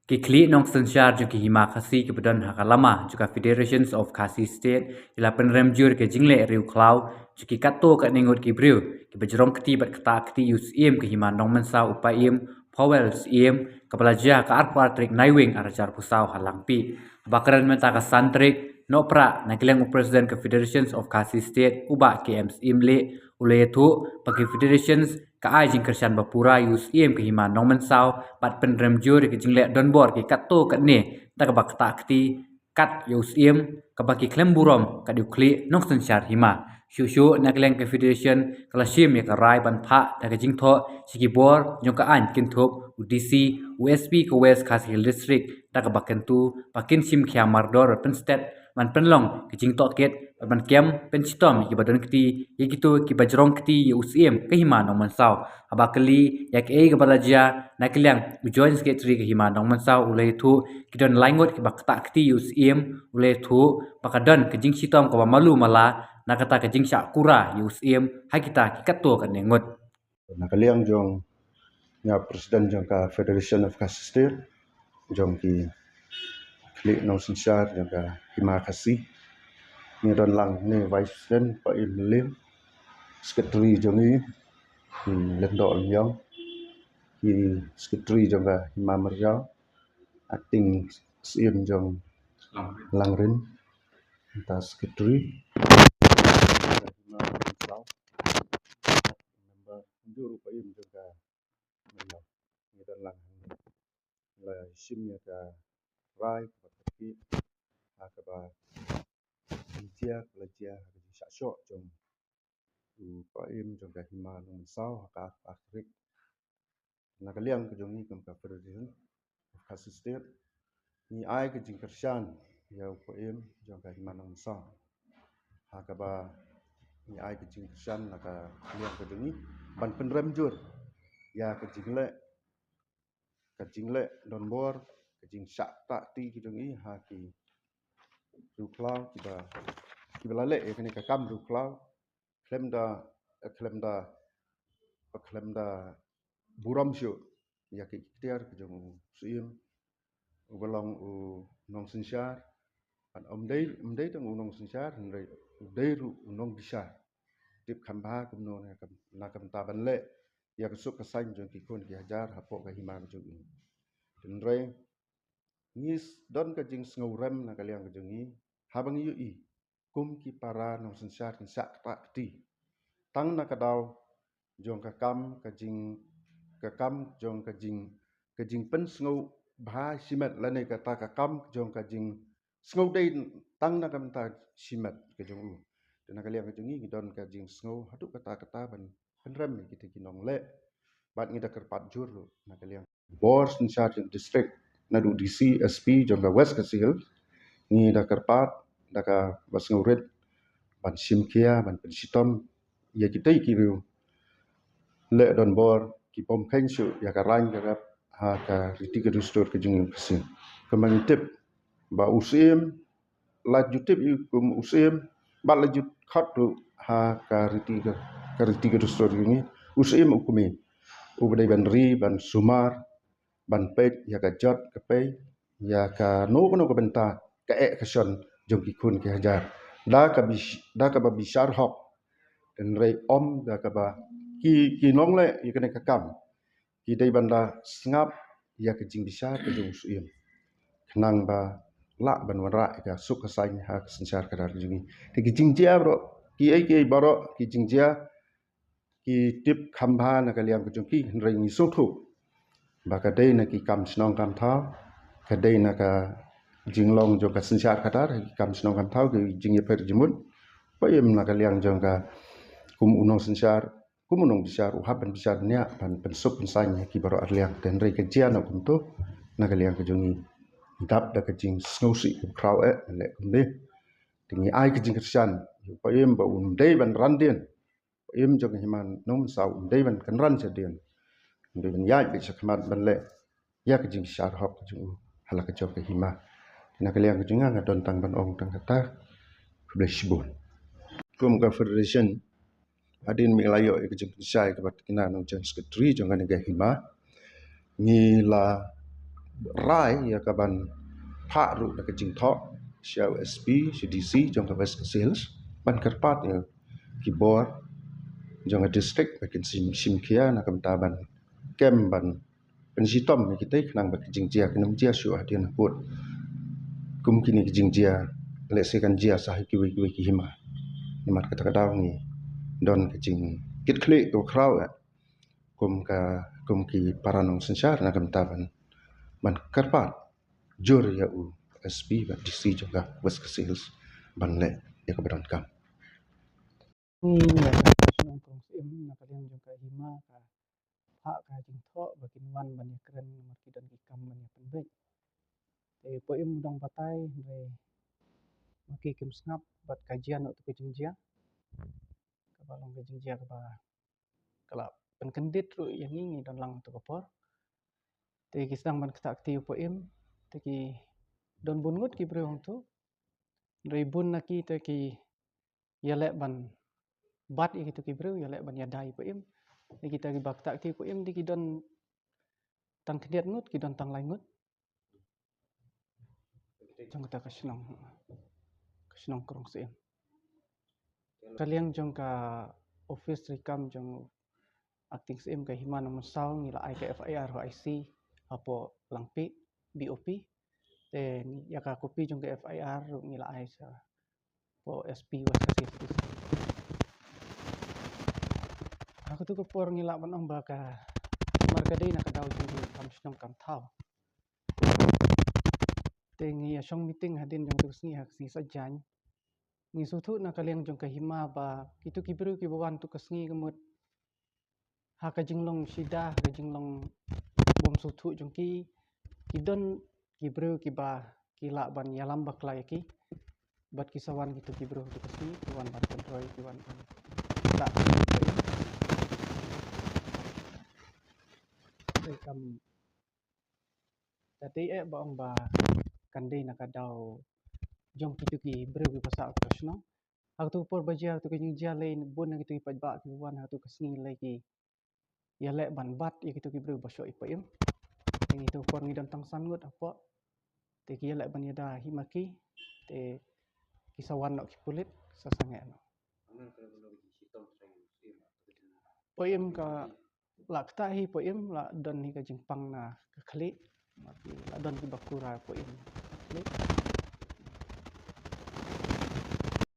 Kikli nong sensyar ju ki hima khasi ke bedan hakalama juga Federations of Khasi State ila penremjur ke jingle riu klau ju ki kato ka ningut ki briu ki bejrong keti bat kata keti yus iem ke hima nong mensa upaim Powell iem kepala jah ka arpa trik naiwing arajar pusau halangpi bakaran menta ka santrik no pra na kileng presiden ke Federations of Khasi State uba KMS imle ule tu bagi Federations ka ai jing kersian bapura yus iem ke hima nong mensau pat penremjur ke jingle donbor ke kato kat ne tak bak ta kti kat yus iem ka baki klemburom ka diukli nong sensyar hima shu na kileng ke Federation kalashim ya ka rai ban pha ta ke jing tho sikibor jong ka an kin thop UDC USP ke West Khasi Hill District tak baken tu pakin sim khia mardor penstet man penlong ke jing to ket ban kem penstom ki badon kti ye gitu ki bajrong kti ye usiem ke hima nong mansau abakali yak e ke balaja na kiliang joint secretary ke hima nong mansau ulai thu ki don laingot ki bakta kti usiem ulai thu pakadon ke jing sitom ko malu mala na kata ke jing syak kura usiem ha kita ki katto kan nengot Nakaliang jong nga presiden jong ka Federation of Khasi State jong ki klik nong sensyar jong ka hima khasi ni don lang ni vice president pa im lim secretary jong ni lendo yang ki secretary jong ka hima merjau acting sim jong langrin ta secretary hima merjau member juru pa im jong ka merjau ni don lang la sim ya ka rai ki akaba dia pelajar di syok jong tu paim jong ka hima nong sau ka Afrik nakaliang ke jong ni kam ka Federation of Khasi State ni ai ke jing kersan ya paim jong ka hima nong sau akaba ni ai ke jing kersan naka liang ke jong ni ban penrem jur ya ke jingle don bor ke jing syak tak ti ke jong ni ha ki ru klau ki ba le ke ni ka kam ru klau klemda buram syu ya ki tiar ke jong sim ubalong u nong sensyar an omdei tong nong sensyar ndai udai ru nong bisa tip khamba kumno na kam ta ban le ya ke suk kasan jong ki kun ki hajar hapo ka hima jong ni ndrai ngis don ka jing sngo rem na kaliang ka jong ni habang yu i kum ki para nong sensyar ki sak ta ti tang na ka daw jong ka kam jong ka jing pen sngo bha simet la ne ka ta ka kam jong ka jing sngo dei tang na kam ta simet ka jong u na ka liang ka jong ni don ka jing sngo hatu kata ban penrem ki ti kinong le bat ngi da kerpat jur lu na ka liang bor sensyar district na du DC SP jong ka West Kasil ngi da kerpat da ka bas ngurit ban simkia ban pensitom ya kita ikiru le don bor ki pom khen su ya ka rang ka ha ka riti ka dustur ka jing sin kemang tip ba usim la jutip kum usim ba la jut khat tu ha ka riti ka dustur ni usim ukumi ubdai ban ri ban sumar ban pet ya ka jot ka pe ya ka no ka benta ka e ka son jong ki kun ki hajar da ka ba bishar hok dan rei om da ka ba ki nong le i kene ka kam ki dei banda sngap ya ke jing bisa ke jong suim nang ba la ban wara ka suk ka sai ha sensyar ka dar jingi ki jing jia bro ki baro ki jing jia ki tip khamba na ka liang ka jong ki rei ni so thu ba ka dei na ki kam snong kam tha ka dei na ka jing long jo ka sensyar ka dar ki kam snong kam tha ki jing ye per jimun pa yem na ka liang jong ka kum unong sensyar kumunong bisyar uhapan bisyar niya pan pensuk pensanya ki baro arliang dan rei kejia na kumto na kaliang kejungi dap da kejing snowsi kraw le kumde tingi ai kejing kersian pa yem ba dei ban randien yem jong himan nom sau dei ban kan ran sedien dei ban ya bi sakmat ban le ya kejing bisyar hok kejung hala kejok ke hima na kaliang kejunga ngadon tang ban ong tang kata blesbon kum ka federation adin mi layo ke jeng sai ke bat kina nong jeng sekretari jong kan ga hima ni la rai ya kaban pak ru da kajing thok sia USP si DC jong ka West Sales ban kerpat ya keyboard jong ka district bakin sim kia na kam taban kem ban pensitom ni kita kenang ba kajing jia kenam jia su hadian put kum kini kajing jia lesekan jia sah ki hima nimat kata kadau ni don kajing kit klik ko krau kum ki paranong sensar na kam taban ban kerpat jur ya USP ba DC jong ka West Sales ban le ya ka badan kam Ni ya kasunong kong sim nakaliang jong ka hima ka hak ka jing tho bakin wan ban ya keren marki dan ikam ban ya penbek. Po im dong patai re maki kim snap bat kajian untuk kejing jia. Kabalong kejing jia ka ba kala penkendit ru yang ini dan lang tu kapor. Te ki sedang ban kata aktif po im te ki don bungut ki brehong tu. Re bun naki te ki yalek ban bat ya gitu ki breu yalek ban ya dai po im. Te kita ki bakta aktif po im di ki don tang kediat ngut ki don tang lai ngut. Jong kita kasunong krong sim. Kaliang jong ka office rekam jong acting sim ka hima nomor sau ngila ai ka FIR ho IC apo langpi BOP then ya ka kopi jong ka FIR ngila ai sa po SP was kasi aku tu ko por ngila ban ong ba ka markadai na ka daw jong kam snong kam thau tengi ya song meeting hadin jong tu sni hak si sajan ni suthu na kaliang jong ka hima ba kitu kibru ki bawan tu kasngi kemut ha ka jinglong sida ka jinglong bom suthu jong ki kidon kibru ki ba kila ban yalam bakla ki bat kisawan gitu kibru tu kasngi kiwan ban kontrol kiwan ban tak kam tadi ba ong ba kandai na ka daw jong kitu ki bru ki pasal kasno aku tu por baja tu kejing jia lain bun na gitu ipajba ki wan tu kasngi lagi ya lek ban bat ya gitu ki bru basyo ipaim yang itu por ngidon tang sangut apa te ki lek ban yada himaki te kisawan nok ki kulit sasange no poim ka lak tahi poim la don hi ka jingpang na ka khali la don ki bakura poim